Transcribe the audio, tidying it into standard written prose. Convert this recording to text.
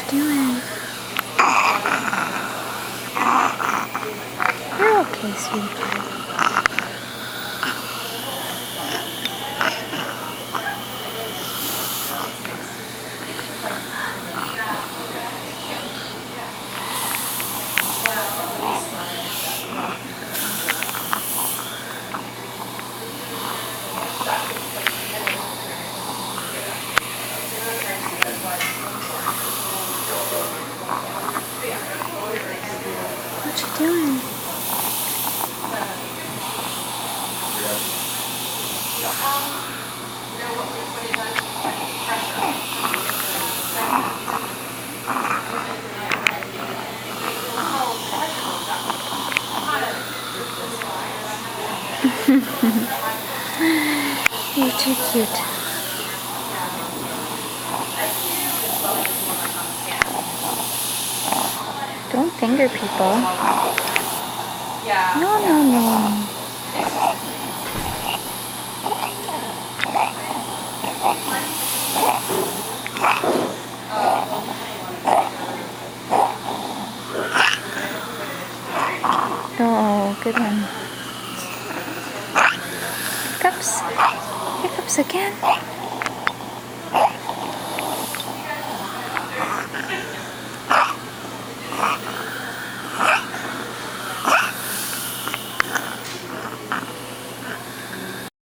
doing? You're okay, sweetie. What you doing? You're too cute. Don't finger people. No, no, no. Oh, good one. Hiccups. Hiccups again.